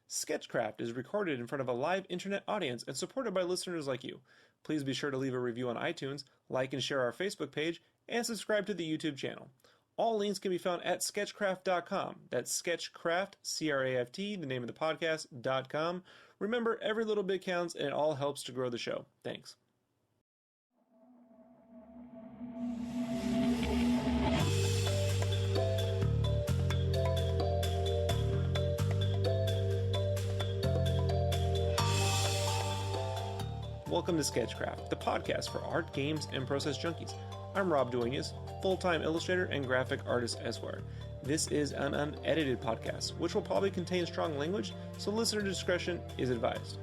Sketchcraft is recorded in front of a live internet audience and supported by listeners like you. Please be sure to leave a review on iTunes, like and share our Facebook page, and subscribe to the YouTube channel. All links can be found at sketchcraft.com. That's Sketchcraft, C-R-A-F-T, the name of the podcast.com. Remember, every little bit counts and it all helps to grow the show. Thanks. Welcome to Sketchcraft, the podcast for art, games, and process junkies. I'm Rob Duenas, full-time illustrator and graphic artist Esquire. This is an unedited podcast, which will probably contain strong language, so listener discretion is advised.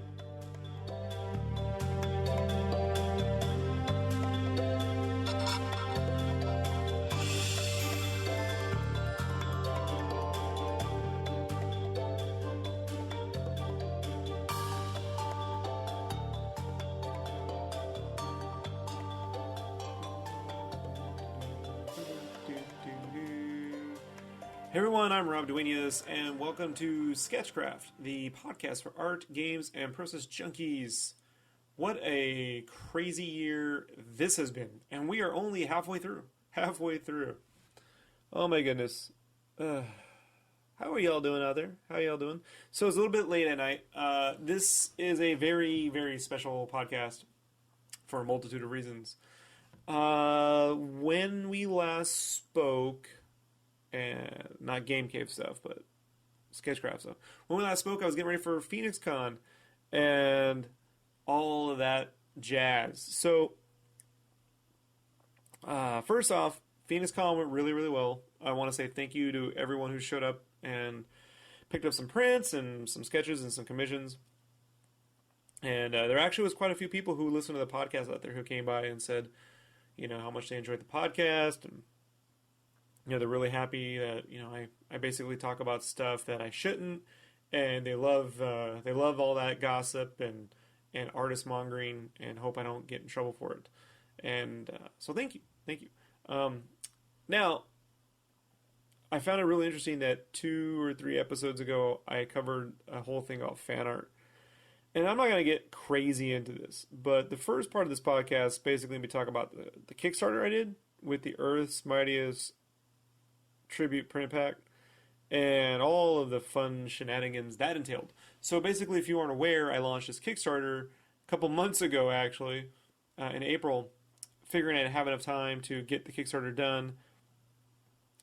Hey everyone, I'm Rob Duenas, and welcome to Sketchcraft, the podcast for art, games, and process junkies. What a crazy year this has been, and we are only halfway through. Oh my goodness. How are y'all doing out there? How y'all doing? So it's a little bit late at night. This is a very, very special podcast for a multitude of reasons. When we last spoke, and not Game Cave stuff, but Sketchcraft stuff. When we last spoke, I was getting ready for Phoenix Con and all of that jazz. So, first off, Phoenix Con went really, really well. I want to say thank you to everyone who showed up and picked up some prints and some sketches and some commissions. And there actually was quite a few people who listened to the podcast out there who came by and said, you know, how much they enjoyed the podcast, and you know, they're really happy that, you know, I basically talk about stuff that I shouldn't, and they love all that gossip and artist mongering, and hope I don't get in trouble for it. And so thank you. Now, I found it really interesting that 2 or 3 episodes ago I covered a whole thing about fan art. And I'm not going to get crazy into this, but the first part of this podcast basically we talk about the Kickstarter I did with the Earth's Mightiest Tribute print pack and all of the fun shenanigans that entailed. So basically, if you aren't aware, I launched this Kickstarter a couple months ago, actually, in April, figuring I'd have enough time to get the Kickstarter done.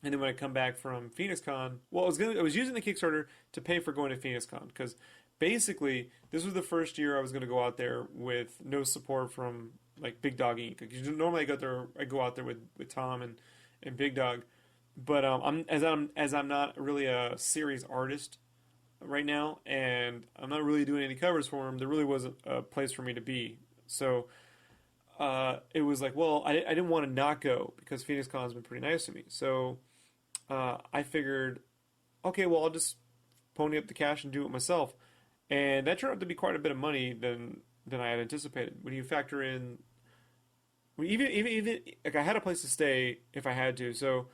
And then when I come back from Phoenix Con, well, I was using the Kickstarter to pay for going to Phoenix Con, because basically this was the first year I was going to go out there with no support from like Big Dog Inc. Because normally I go out there with Tom and Big Dog. But I'm not really a series artist right now, and I'm not really doing any covers for him. There really wasn't a place for me to be. So it was like, well, I didn't want to not go because Phoenix Con has been pretty nice to me. So I figured, okay, well, I'll just pony up the cash and do it myself. And that turned out to be quite a bit of money than I had anticipated. When you factor in, even like I had a place to stay if I had to, so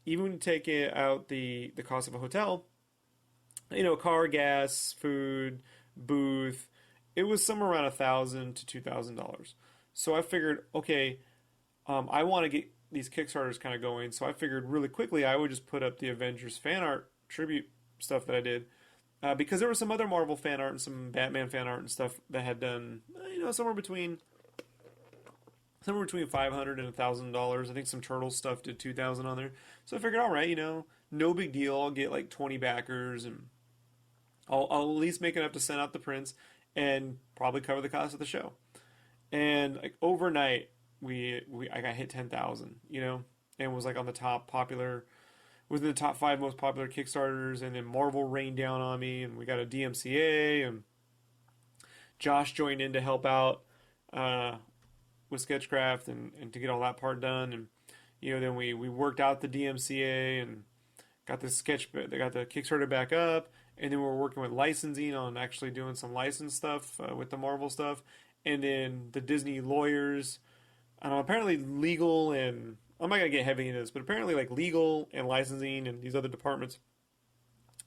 even when you take out the cost of a hotel, you know, car, gas, food, booth, it was somewhere around $1,000 to $2,000. So I figured, okay, I want to get these Kickstarters kind of going. So I figured really quickly I would just put up the Avengers fan art tribute stuff that I did, because there was some other Marvel fan art and some Batman fan art and stuff that had done, you know, somewhere between $500 and $1,000. I think some Turtles stuff did $2,000 on there. So I figured, all right, you know, no big deal. I'll get like 20 backers, and I'll at least make enough to send out the prints and probably cover the cost of the show. And like overnight, I got hit 10,000, you know, and was like on the top popular, within the top 5 most popular Kickstarters. And then Marvel rained down on me, and we got a DMCA, and Josh joined in to help out with Sketchcraft and to get all that part done. And you know, then we worked out the DMCA and got the Kickstarter back up, and then we're working with licensing on actually doing some license stuff with the Marvel stuff. And then the Disney lawyers, I don't know, apparently legal, and I'm not gonna get heavy into this, but apparently like legal and licensing and these other departments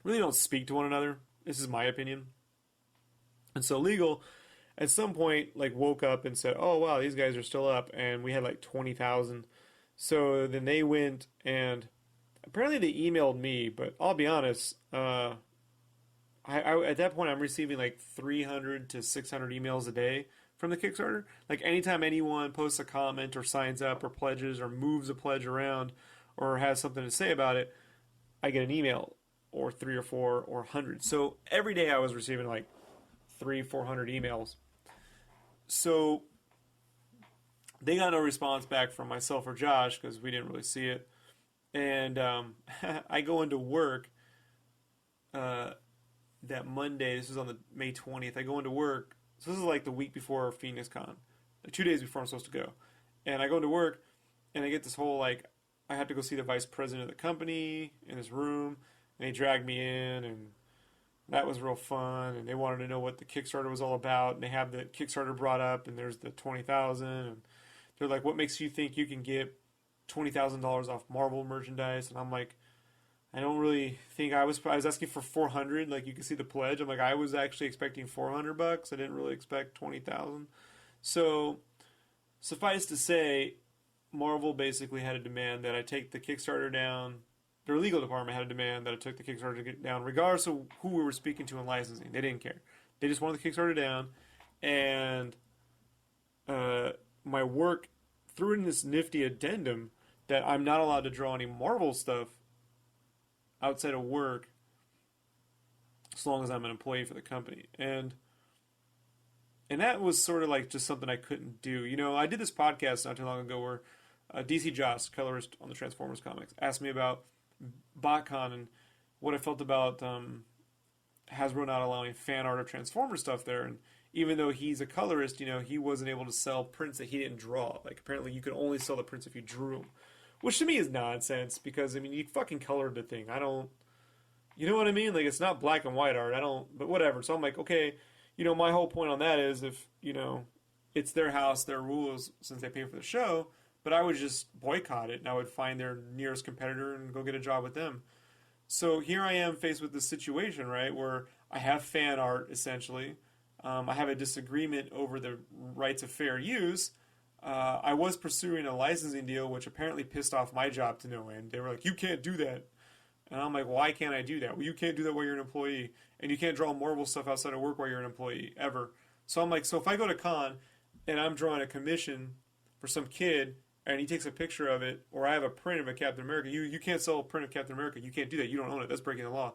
really don't speak to one another This is my opinion. And so legal at some point like woke up and said, "Oh wow, these guys are still up," and we had like 20,000. So then they went and apparently they emailed me, but I'll be honest, at that point I'm receiving like 300 to 600 emails a day from the Kickstarter. Like anytime anyone posts a comment or signs up or pledges or moves a pledge around or has something to say about it, I get an email or three or four or 100. So every day I was receiving like 400 emails. So they got no response back from myself or Josh because we didn't really see it. And I go into work uh, that Monday. This is on the May 20th. I go into work. So this is like the week before Phoenix Con, like 2 days before I'm supposed to go. And I go into work, and I get this whole like I have to go see the vice president of the company in his room, and he dragged me in, and that was real fun. And they wanted to know what the Kickstarter was all about, and they have the Kickstarter brought up, and there's the 20,000, and they're like, "What makes you think you can get $20,000 off Marvel merchandise?" And I'm like, I don't really think I was asking for 400. Like you can see the pledge. I'm like, I was actually expecting $400. I didn't really expect 20,000. So suffice to say, Marvel basically had a demand that I take the Kickstarter down. Their legal department had a demand that I took the Kickstarter down, regardless of who we were speaking to in licensing. They didn't care. They just wanted the Kickstarter down, and my work threw in this nifty addendum that I'm not allowed to draw any Marvel stuff outside of work as long as I'm an employee for the company. And that was sort of like just something I couldn't do. You know, I did this podcast not too long ago where DC Joss, colorist on the Transformers comics, asked me about BotCon and what I felt about Hasbro not allowing fan art of Transformers stuff there. And even though he's a colorist, you know, he wasn't able to sell prints that he didn't draw. Like apparently you could only sell the prints if you drew them. Which to me is nonsense because, I mean, you fucking colored the thing. I don't, you know what I mean? Like, it's not black and white art. I don't, but whatever. So I'm like, okay, you know, my whole point on that is if, you know, it's their house, their rules, since they pay for the show, but I would just boycott it and I would find their nearest competitor and go get a job with them. So here I am faced with this situation, right, where I have fan art, essentially. I have a disagreement over the rights of fair use. I was pursuing a licensing deal, which apparently pissed off my job to no end. They were like, "You can't do that," and I'm like, "Why can't I do that?" Well, you can't do that while you're an employee, and you can't draw Marvel stuff outside of work while you're an employee ever. So I'm like, so if I go to con and I'm drawing a commission for some kid and he takes a picture of it, or I have a print of a Captain America, you can't sell a print of Captain America. You can't do that. You don't own it. That's breaking the law.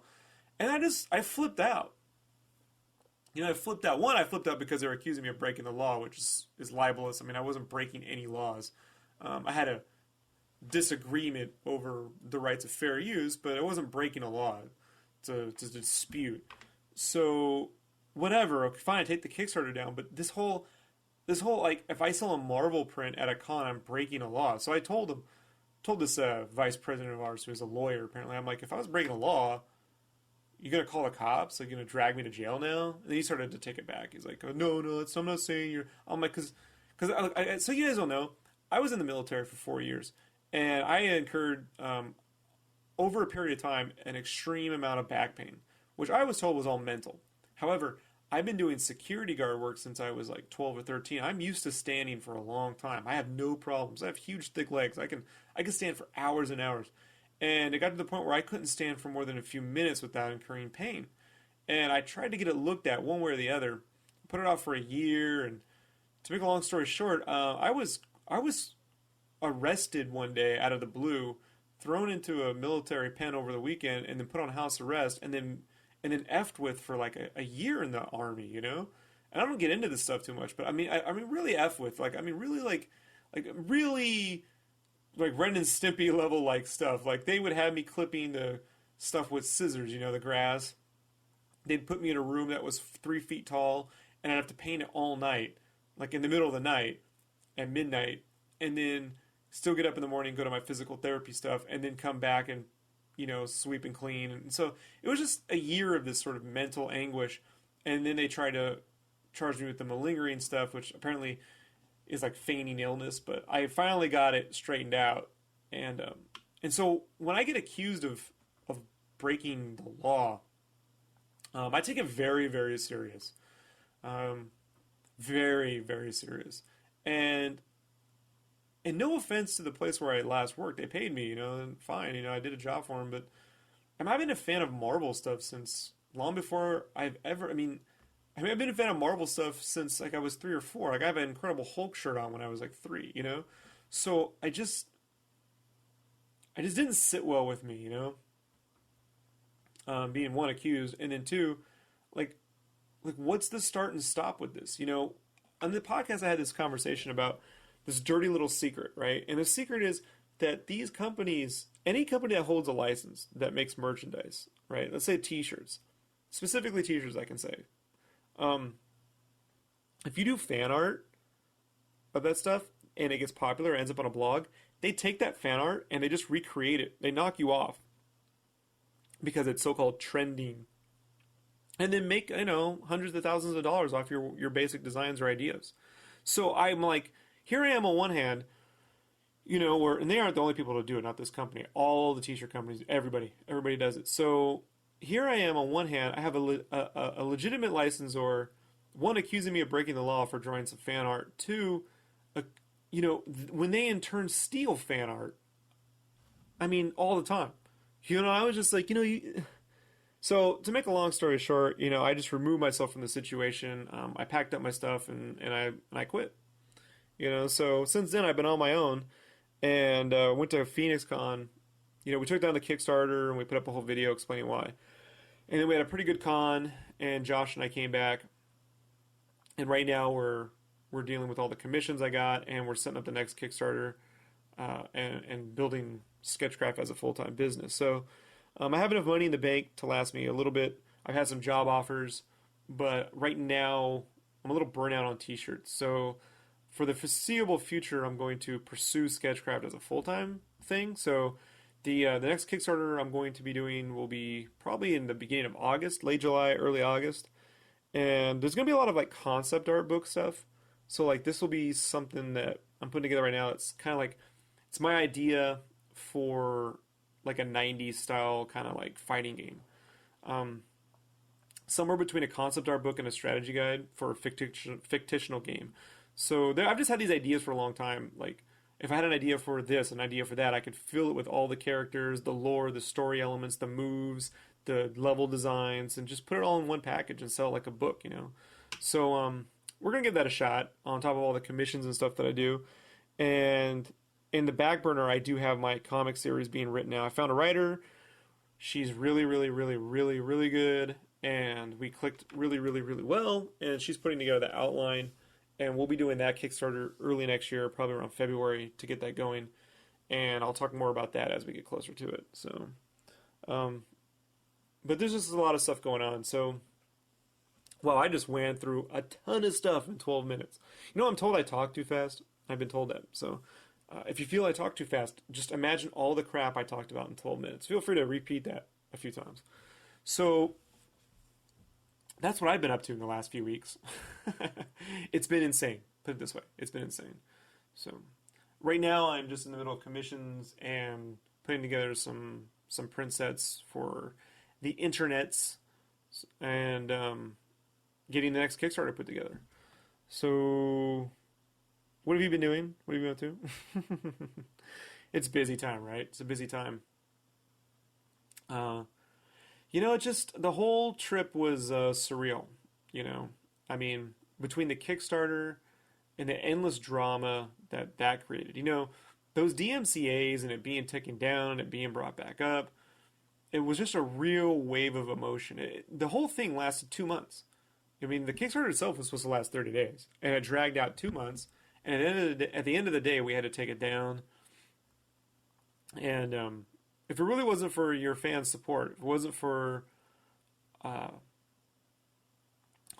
And I flipped out. You know, I flipped out. One, I flipped out because they were accusing me of breaking the law, which is libelous. I mean, I wasn't breaking any laws. I had a disagreement over the rights of fair use, but I wasn't breaking a law to dispute. So, whatever. Okay, fine, I take the Kickstarter down. But this whole like, if I sell a Marvel print at a con, I'm breaking a law. So I told this vice president of ours, who is a lawyer, apparently, I'm like, if I was breaking a law, you gonna call the cops? Like, you gonna drag me to jail now? And he started to take it back. He's like, oh, no, I'm not saying you're. I'm like, because so you guys don't know, I was in the military for 4 years, and I incurred over a period of time an extreme amount of back pain, which I was told was all mental. However, I've been doing security guard work since I was like 12 or 13. I'm used to standing for a long time. I have no problems. I have huge, thick legs. I can stand for hours and hours. And it got to the point where I couldn't stand for more than a few minutes without incurring pain. And I tried to get it looked at one way or the other, put it off for a year. And to make a long story short, I was arrested one day out of the blue, thrown into a military pen over the weekend, and then put on house arrest, and then effed with for like a year in the army, you know. And I don't get into this stuff too much, but I mean really effed with, like, I mean really like really. Like Ren and Stimpy level like stuff. Like they would have me clipping the stuff with scissors, you know, the grass. They'd put me in a room that was 3 feet tall, and I'd have to paint it all night, like in the middle of the night, at midnight, and then still get up in the morning, go to my physical therapy stuff, and then come back and, you know, sweep and clean. And so it was just a year of this sort of mental anguish, and then they tried to charge me with the malingering stuff, which apparently is like feigning illness, but I finally got it straightened out, and so when I get accused of breaking the law, I take it very, very serious. Um, very, very serious. And and no offense to the place where I last worked, they paid me, and fine, I did a job for them. But I've been a fan of Marvel stuff since long before I've ever. I've been a fan of Marvel stuff since like I was 3 or 4. Like I have an Incredible Hulk shirt on when I was like 3. So I just didn't sit well with me. Being one accused, and then two, like what's the start and stop with this? On the podcast I had this conversation about this dirty little secret, right? And the secret is that these companies, any company that holds a license that makes merchandise, right? Let's say T-shirts, specifically T-shirts, I can say. Um, if you do fan art of that stuff and it gets popular, ends up on a blog, they take that fan art and they just recreate it. They knock you off because it's so-called trending, and then make hundreds of thousands of dollars off your basic designs or ideas. So I'm like, here I am on one hand, where and they aren't the only people to do it, not this company. All the t-shirt companies, everybody does it. So here I am on one hand, I have a legitimate licensor, one accusing me of breaking the law for drawing some fan art. Two, uh, when they in turn steal fan art, all the time. I was just like, so to make a long story short, I just removed myself from the situation. I packed up my stuff and I quit. So since then I've been on my own and went to Phoenix Con. We took down the Kickstarter and we put up a whole video explaining why. And then we had a pretty good con, and Josh and I came back. And right now we're dealing with all the commissions I got, and we're setting up the next Kickstarter and building Sketchcraft as a full-time business. So I have enough money in the bank to last me a little bit. I've had some job offers, but right now I'm a little burnt out on t-shirts. So for the foreseeable future, I'm going to pursue Sketchcraft as a full-time thing. So the next Kickstarter I'm going to be doing will be probably in the beginning of August, late July, early August. And there's going to be a lot of like concept art book stuff. So like this will be something that I'm putting together right now. It's kind of like, it's my idea for like a 90s style kind of like fighting game. Um, Somewhere between a concept art book and a strategy guide for a fictional game. So I've just had these ideas for a long time. Like if I had an idea for this, an idea for that, I could fill it with all the characters, the lore, the story elements, the moves, the level designs, and just put it all in one package and sell it like a book. So we're gonna give that a shot on top of all the commissions and stuff that I do. And in the back burner, I do have my comic series being written now. I found a writer. She's really, really, really, really, really good, and we clicked really, really, really well. And she's putting together the outline, and we'll be doing that Kickstarter early next year, probably around February, to get that going. And I'll talk more about that as we get closer to it. So, but there's just a lot of stuff going on. So, well, I just went through a ton of stuff in 12 minutes. I'm told I talk too fast. I've been told that. So, if you feel I talk too fast, just imagine all the crap I talked about in 12 minutes. Feel free to repeat that a few times. So, that's what I've been up to in the last few weeks. It's been insane. Put it this way. It's been insane. So, right now I'm just in the middle of commissions and putting together some print sets for the internets and getting the next Kickstarter put together. So, what have you been doing? What have you been up to? It's busy time, right? It's a busy time. Uh, just the whole trip was surreal. You know, between the Kickstarter and the endless drama that created. Those DMCA's and it being taken down and it being brought back up. It was just a real wave of emotion. The whole thing lasted 2 months. The Kickstarter itself was supposed to last 30 days, and it dragged out 2 months. And at the end of the day, we had to take it down. And if it really wasn't for your fans' support, if it wasn't for uh,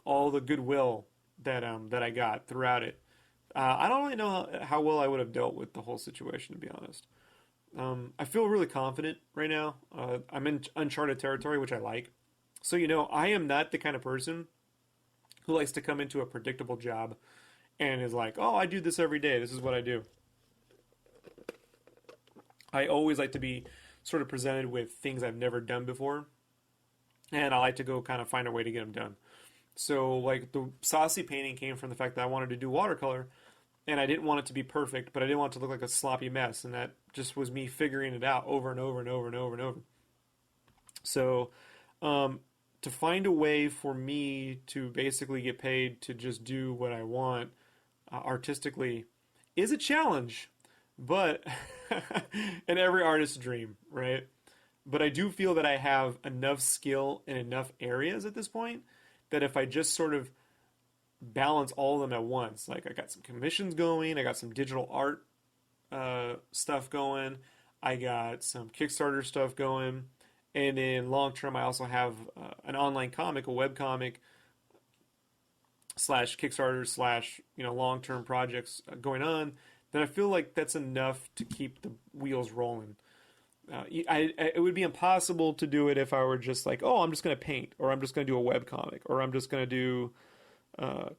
all the goodwill that I got throughout it, I don't really know how well I would have dealt with the whole situation, to be honest. I feel really confident right now. I'm in uncharted territory, which I like. So, I am not the kind of person who likes to come into a predictable job and is like, oh, I do this every day. This is what I do. I always like to be sort of presented with things I've never done before and I like to go kind of find a way to get them done. So like the saucy painting came from the fact that I wanted to do watercolor, and I didn't want it to be perfect, but I didn't want it to look like a sloppy mess, and that just was me figuring it out over and over and over and over and over. So, to find a way for me to basically get paid to just do what I want artistically is a challenge, but and every artist's dream, right? But I do feel that I have enough skill in enough areas at this point that if I just sort of balance all of them at once, like I got some commissions going, I got some digital art stuff going, I got some Kickstarter stuff going, and in long term, I also have an online comic, a web comic slash Kickstarter slash long term projects going on. Then I feel like that's enough to keep the wheels rolling. It would be impossible to do it if I were just like, oh, I'm just going to paint, or I'm just going to do a web comic, or I'm just going to do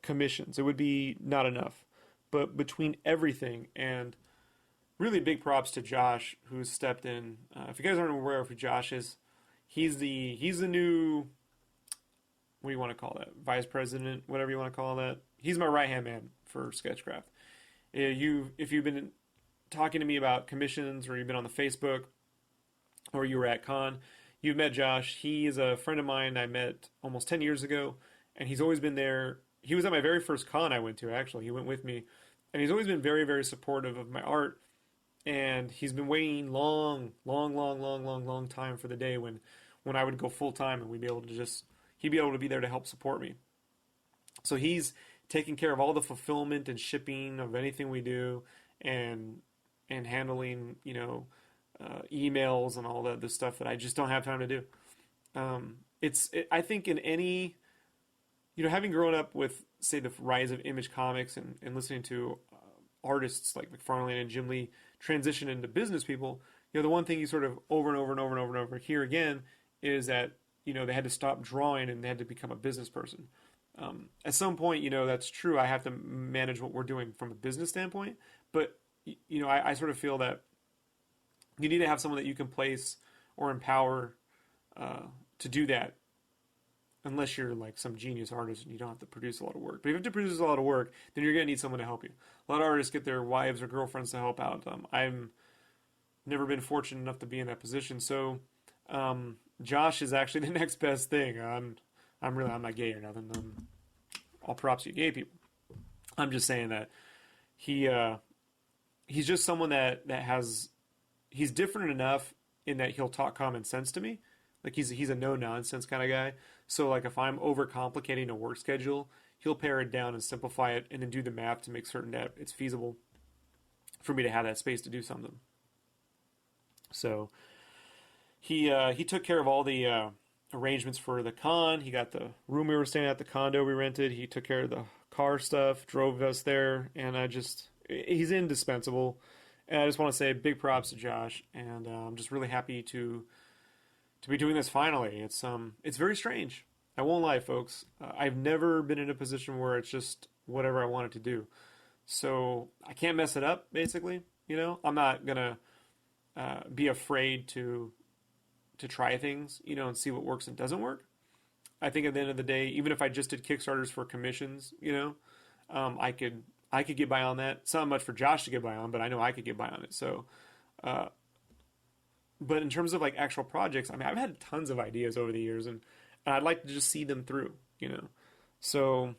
commissions. It would be not enough. But between everything, and really big props to Josh, who's stepped in. If you guys aren't aware of who Josh is, he's the new, what do you want to call that? Vice president, whatever you want to call that. He's my right hand man for Sketchcraft. If you've been talking to me about commissions, or you've been on the Facebook, or you were at Con, you've met Josh. He is a friend of mine I met almost 10 years ago, and he's always been there. He was at my very first con I went to, actually. He went with me, and he's always been very, very supportive of my art, and he's been waiting long time for the day when I would go full time and he'd be able to be there to help support me. So he's taking care of all the fulfillment and shipping of anything we do, and handling emails and all the stuff that I just don't have time to do. I think in any, having grown up with, say, the rise of image comics, and listening to artists like McFarlane and Jim Lee transition into business people, the one thing you sort of over and over and over and over and over hear again is that they had to stop drawing and they had to become a business person. At some point, that's true. I have to manage what we're doing from a business standpoint, but I sort of feel that you need to have someone that you can place or empower to do that, unless you're like some genius artist and you don't have to produce a lot of work. But if you have to produce a lot of work, then you're going to need someone to help you. A lot of artists get their wives or girlfriends to help out. I've never been fortunate enough to be in that position. So Josh is actually the next best thing. I'm not gay or nothing. All props to you gay people. I'm just saying that he's just someone that he's different enough in that he'll talk common sense to me. Like he's a no nonsense kind of guy. So like if I'm overcomplicating a work schedule, he'll pare it down and simplify it, and then do the math to make certain that it's feasible for me to have that space to do something. So he took care of all the arrangements for the con. He got the room we were staying at, the condo we rented. He took care of the car stuff, drove us there, and he's indispensable. And I just want to say big props to Josh, and I'm just really happy to be doing this finally. It's very strange. I won't lie, folks. I've never been in a position where it's just whatever I wanted to do. So I can't mess it up, basically. I'm not gonna be afraid to try things, and see what works and doesn't work. I think at the end of the day, even if I just did Kickstarters for commissions, I could get by on that. It's not much for Josh to get by on, but I know I could get by on it. So, but in terms of like actual projects, I mean, I've had tons of ideas over the years, and I'd like to just see them through, So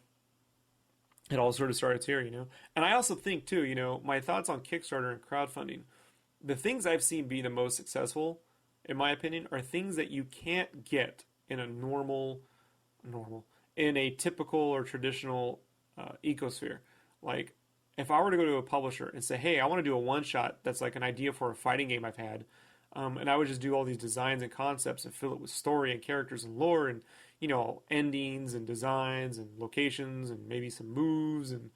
it all sort of starts here, And I also think too, my thoughts on Kickstarter and crowdfunding, the things I've seen be the most successful, in my opinion, are things that you can't get in a in a typical or traditional ecosphere. Like, if I were to go to a publisher and say, hey, I want to do a one-shot that's like an idea for a fighting game I've had, and I would just do all these designs and concepts and fill it with story and characters and lore and, endings and designs and locations and maybe some moves and,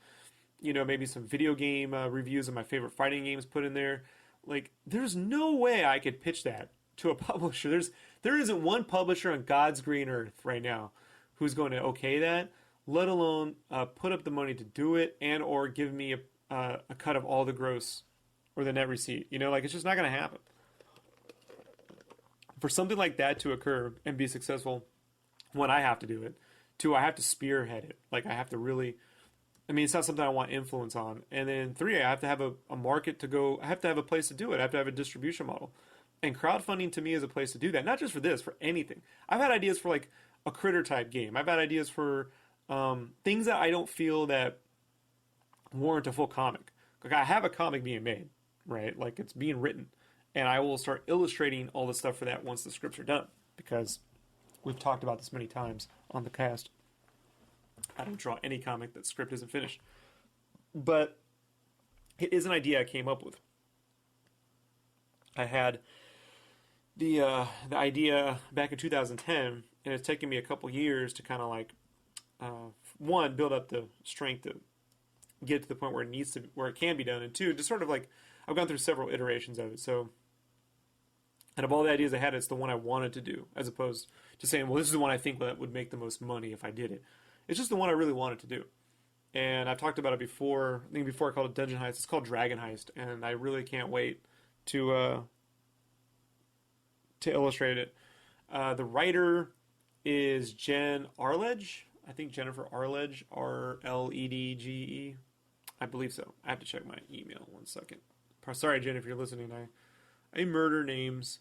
maybe some video game reviews of my favorite fighting games put in there. Like, there's no way I could pitch that to a publisher. There isn't one publisher on God's green earth right now who's going to okay that, let alone put up the money to do it and or give me a cut of all the gross or the net receipt. It's just not going to happen. For something like that to occur and be successful, One, I have to do it. Two, I have to spearhead it. Like I have to really. I mean, it's not something I want influence on. And then three, I have to have a market to go. I have to have a place to do it. I have to have a distribution model. And crowdfunding to me is a place to do that. Not just for this, for anything. I've had ideas for like a critter type game. I've had ideas for things that I don't feel that warrant a full comic. Like I have a comic being made, right? Like it's being written, and I will start illustrating all the stuff for that once the scripts are done, because we've talked about this many times on the cast. I don't draw any comic that script isn't finished, but it is an idea I came up with. I had the idea back in 2010, and it's taken me a couple years to kind of like one, build up the strength to get to the point where it needs to, where it can be done, and two, just sort of like I've gone through several iterations of it. So out of all the ideas I had, it's the one I wanted to do, as opposed to saying, well, this is the one I think that would make the most money if I did it. It's just the one I really wanted to do. And I've talked about it before. I think before I called it Dungeon Heist. It's called Dragon Heist, and I really can't wait to illustrate it. The writer is Jen Arledge. I think Jennifer Arledge, Rledge. I believe so. I have to check my email. 1 second. Sorry, Jen, if you're listening. I murder names.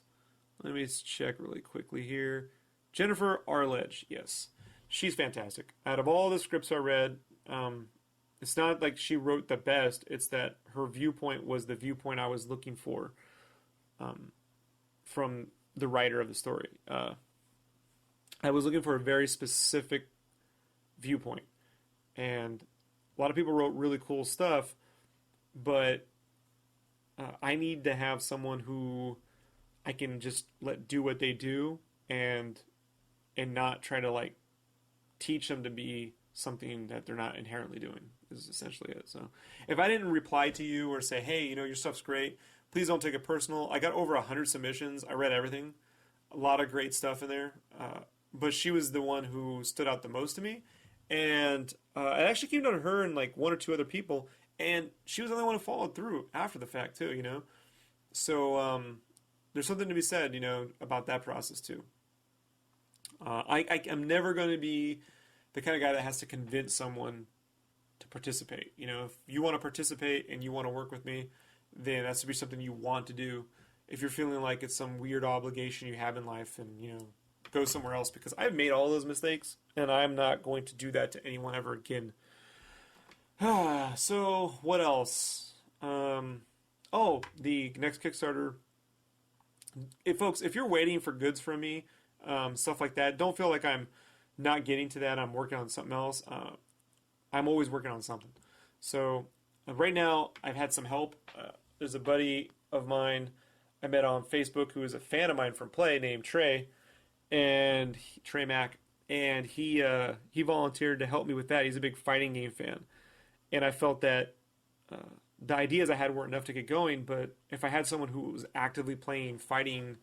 Let me check really quickly here. Jennifer Arledge, yes. She's fantastic. Out of all the scripts I read, it's not like she wrote the best. It's that her viewpoint was the viewpoint I was looking for from the writer of the story. I was looking for a very specific viewpoint. And a lot of people wrote really cool stuff, but I need to have someone who I can just let do what they do and not try to like teach them to be something that they're not inherently doing, is essentially it. So if I didn't reply to you or say, hey, your stuff's great, please don't take it personal. I got over 100 submissions. I read everything. A lot of great stuff in there. But she was the one who stood out the most to me. And it actually came down to her and like one or two other people. And she was the only one who followed through after the fact too, So there's something to be said, about that process too. I'm never going to be the kind of guy that has to convince someone to participate. If you want to participate and you want to work with me, then that's to be something you want to do. If you're feeling like it's some weird obligation you have in life, and go somewhere else, because I've made all those mistakes and I'm not going to do that to anyone ever again. So what else? The next Kickstarter. If you're waiting for goods from me, stuff like that, don't feel like I'm not getting to that. I'm working on something else. I'm always working on something. So right now I've had some help. There's a buddy of mine I met on Facebook who is a fan of mine from Play named Trey, and Trey Mack, and he volunteered to help me with that. He's a big fighting game fan, and I felt that the ideas I had weren't enough to get going. But if I had someone who was actively playing fighting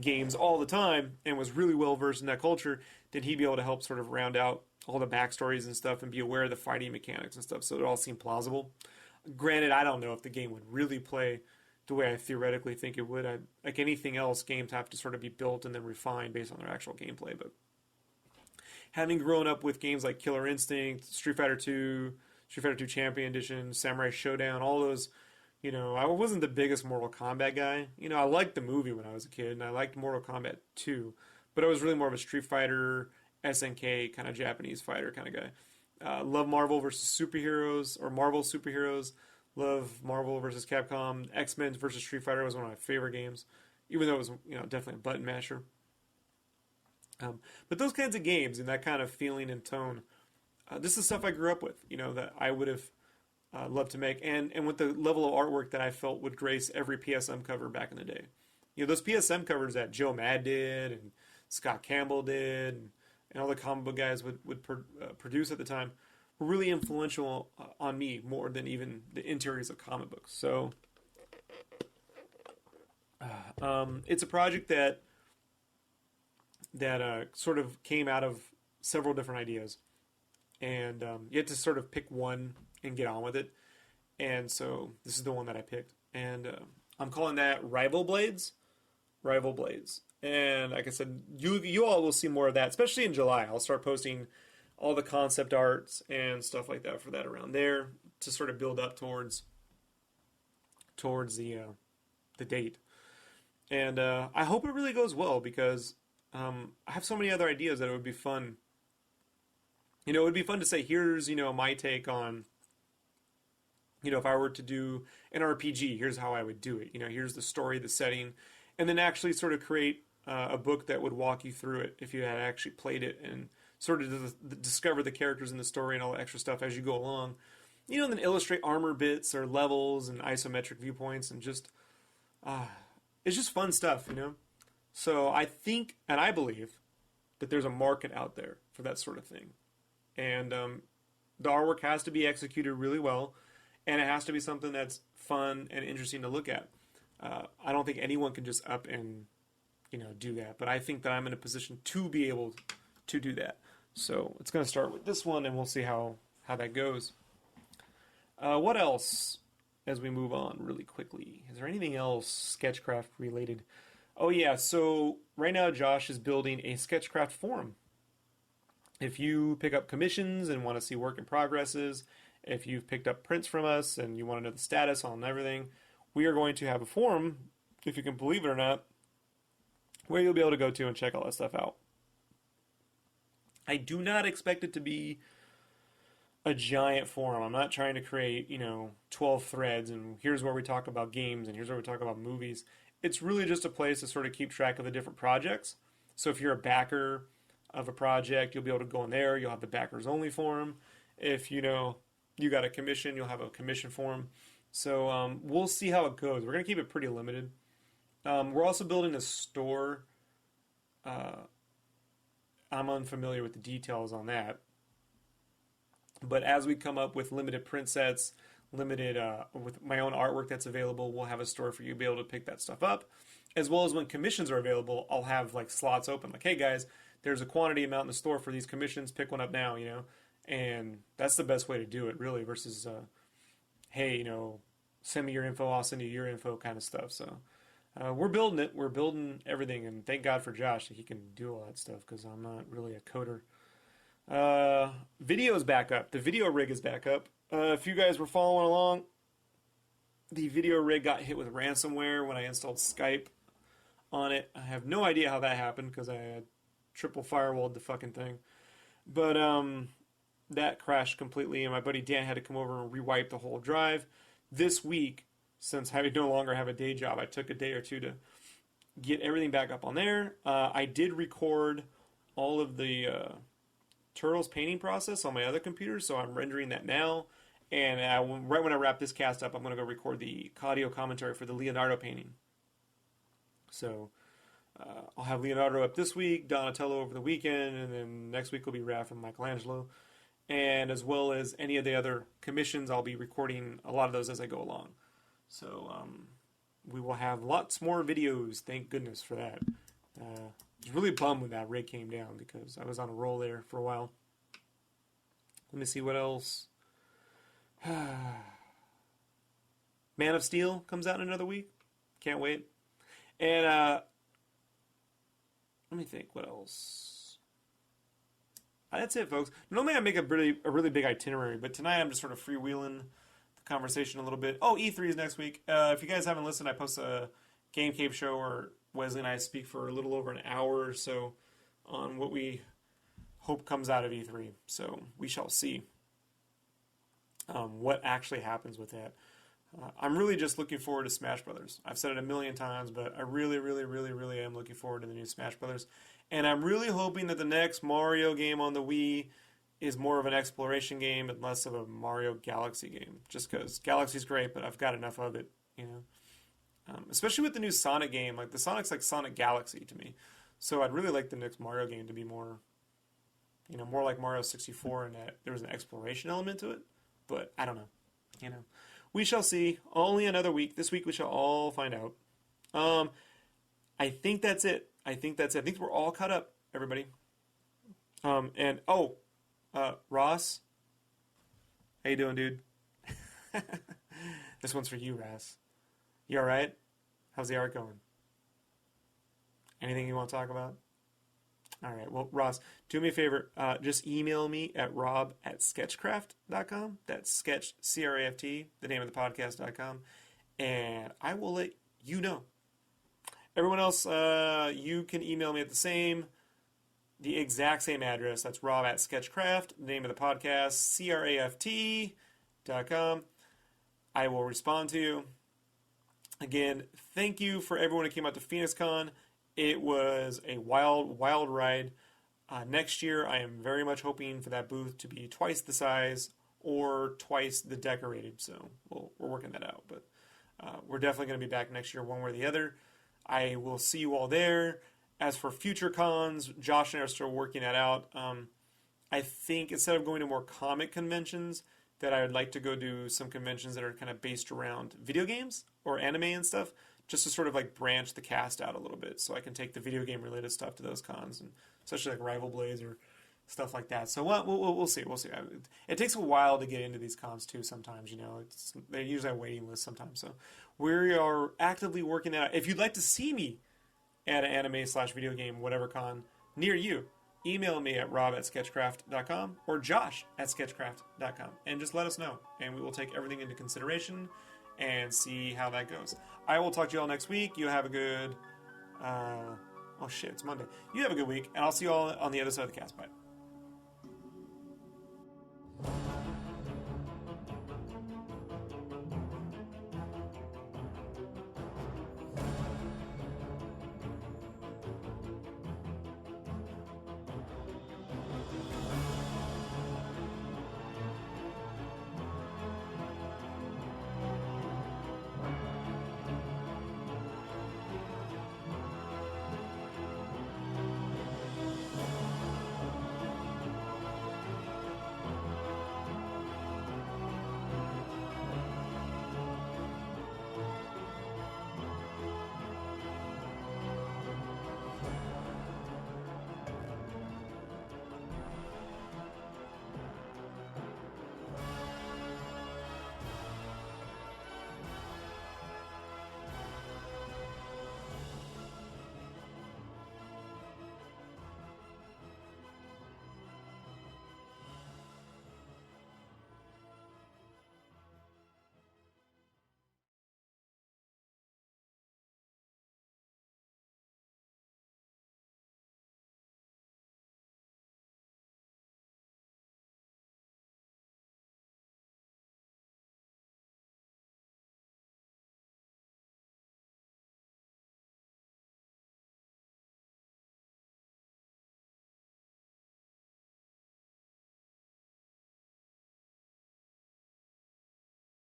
games all the time and was really well versed in that culture, then he'd be able to help sort of round out all the backstories and stuff and be aware of the fighting mechanics and stuff, so it all seemed plausible. Granted, I don't know if the game would really play the way I theoretically think it would. Like anything else, games have to sort of be built and then refined based on their actual gameplay. But having grown up with games like Killer Instinct, Street Fighter 2, Street Fighter 2 Champion Edition, Samurai Showdown, all those, I wasn't the biggest Mortal Kombat guy. I liked the movie when I was a kid, and I liked Mortal Kombat 2, but I was really more of a Street Fighter, SNK kind of Japanese fighter kind of guy. Love Marvel versus superheroes, or Marvel superheroes. Love Marvel versus Capcom. X-Men versus Street Fighter was one of my favorite games, even though it was definitely a button masher. But those kinds of games and that kind of feeling and tone, this is stuff I grew up with, that I would have loved to make, and with the level of artwork that I felt would grace every PSM cover back in the day. Those PSM covers that Joe Mad did and Scott Campbell did and all the comic book guys would produce at the time were really influential on me more than even the interiors of comic books. So it's a project that sort of came out of several different ideas, and you had to sort of pick one and get on with it. And so this is the one that I picked, and I'm calling that Rival Blades. Rival Blades. And like I said, you all will see more of that, especially in July. I'll start posting all the concept arts and stuff like that for that around there to sort of build up towards the date. And I hope it really goes well because I have so many other ideas that it would be fun. It would be fun to say, here's my take on if I were to do an RPG, here's how I would do it. Here's the story, the setting, and then actually sort of create a book that would walk you through it if you had actually played it and sort of discover the characters in the story and all the extra stuff as you go along. And then illustrate armor bits or levels and isometric viewpoints and just, it's just fun stuff. So I think and I believe that there's a market out there for that sort of thing. And the artwork has to be executed really well. And it has to be something that's fun and interesting to look at. I don't think anyone can just up and, do that. But I think that I'm in a position to be able to do that. So it's going to start with this one, and we'll see how that goes. What else as we move on really quickly? Is there anything else Sketchcraft related? Oh, yeah. So right now, Josh is building a Sketchcraft forum. If you pick up commissions and want to see work in progresses, if you've picked up prints from us and you want to know the status on everything, we are going to have a forum, if you can believe it or not, where you'll be able to go to and check all that stuff out. I do not expect it to be a giant forum. I'm not trying to create, 12 threads and here's where we talk about games and here's where we talk about movies. It's really just a place to sort of keep track of the different projects. So if you're a backer of a project, you'll be able to go in there. You'll have the backers only forum. If you got a commission, you'll have a commission forum. So we'll see how it goes. We're going to keep it pretty limited. We're also building a store. I'm unfamiliar with the details on that. But as we come up with limited print sets, limited with my own artwork that's available, we'll have a store for you to be able to pick that stuff up. As well as when commissions are available, I'll have like slots open. Like, hey guys, there's a quantity amount in the store for these commissions. Pick one up now, And that's the best way to do it, really, versus, hey, send me your info, I'll send you your info kind of stuff. So we're building it. We're building everything. And thank God for Josh that he can do all that stuff because I'm not really a coder. Video is back up. The video rig is back up. If you guys were following along, the video rig got hit with ransomware when I installed Skype on it. I have no idea how that happened because I had triple firewalled the fucking thing. But that crashed completely, and my buddy Dan had to come over and rewipe the whole drive. This week, since I no longer have a day job, I took a day or two to get everything back up on there. I did record all of the Turtles painting process on my other computer, so I'm rendering that now. And right when I wrap this cast up, I'm going to go record the audio commentary for the Leonardo painting. So I'll have Leonardo up this week, Donatello over the weekend, and then next week will be Raph and Michelangelo. And as well as any of the other commissions, I'll be recording a lot of those as I go along. So we will have lots more videos, thank goodness for that. I was really bummed when that rig came down because I was on a roll there for a while. Let me see what else. Man of Steel comes out in another week. Can't wait. And let me think, what else? That's it, folks. Normally I make a really big itinerary, but tonight I'm just sort of freewheeling the conversation a little bit. Oh, E3 is next week. If you guys haven't listened, I post a Game Cave show where Wesley and I speak for a little over an hour or so on what we hope comes out of E3. So we shall see what actually happens with that. I'm really just looking forward to Smash Brothers. I've said it a million times, but I really, really, really, really am looking forward to the new Smash Brothers. And I'm really hoping that the next Mario game on the Wii is more of an exploration game and less of a Mario Galaxy game. Just because Galaxy's great, but I've got enough of it, especially with the new Sonic game. Like the Sonic's like Sonic Galaxy to me. So I'd really like the next Mario game to be more, more like Mario 64 in that there was an exploration element to it. But I don't know, We shall see. Only another week. This week we shall all find out. I think that's it. I think we're all caught up, everybody. Ross. How you doing, dude? This one's for you, Ross. You alright? How's the art going? Anything you want to talk about? All right. Well, Ross, do me a favor. Just email me at rob@sketchcraft.com. That's sketch, C-R-A-F-T, the name of the podcast.com. And I will let you know. Everyone else, you can email me at the exact same address. That's rob@sketchcraft, the name of the podcast, craft.com. I will respond to you. Again, thank you for everyone who came out to PhoenixCon. It was a wild, wild ride. Next year, I am very much hoping for that booth to be twice the size or twice the decorated. So we're working that out. But we're definitely going to be back next year, one way or the other. I will see you all there. As for future cons, Josh and I are still working that out. I think instead of going to more comic conventions, that I would like to go do some conventions that are kind of based around video games or anime and stuff, just to sort of like branch the cast out a little bit, so I can take the video game related stuff to those cons, and especially like Rival Blades or stuff like that. So we'll see. We'll see. It takes a while to get into these cons too. Sometimes, you know, they usually have waiting lists sometimes. So we are actively working that out. If you'd like to see me at an anime/video game whatever con near you, email me at rob@sketchcraft.com or josh@sketchcraft.com and just let us know, and we will take everything into consideration and see how that goes. I will talk to you all next week. You have a good oh shit, it's Monday. You have a good week, and I'll see you all on the other side of the cast. Bye.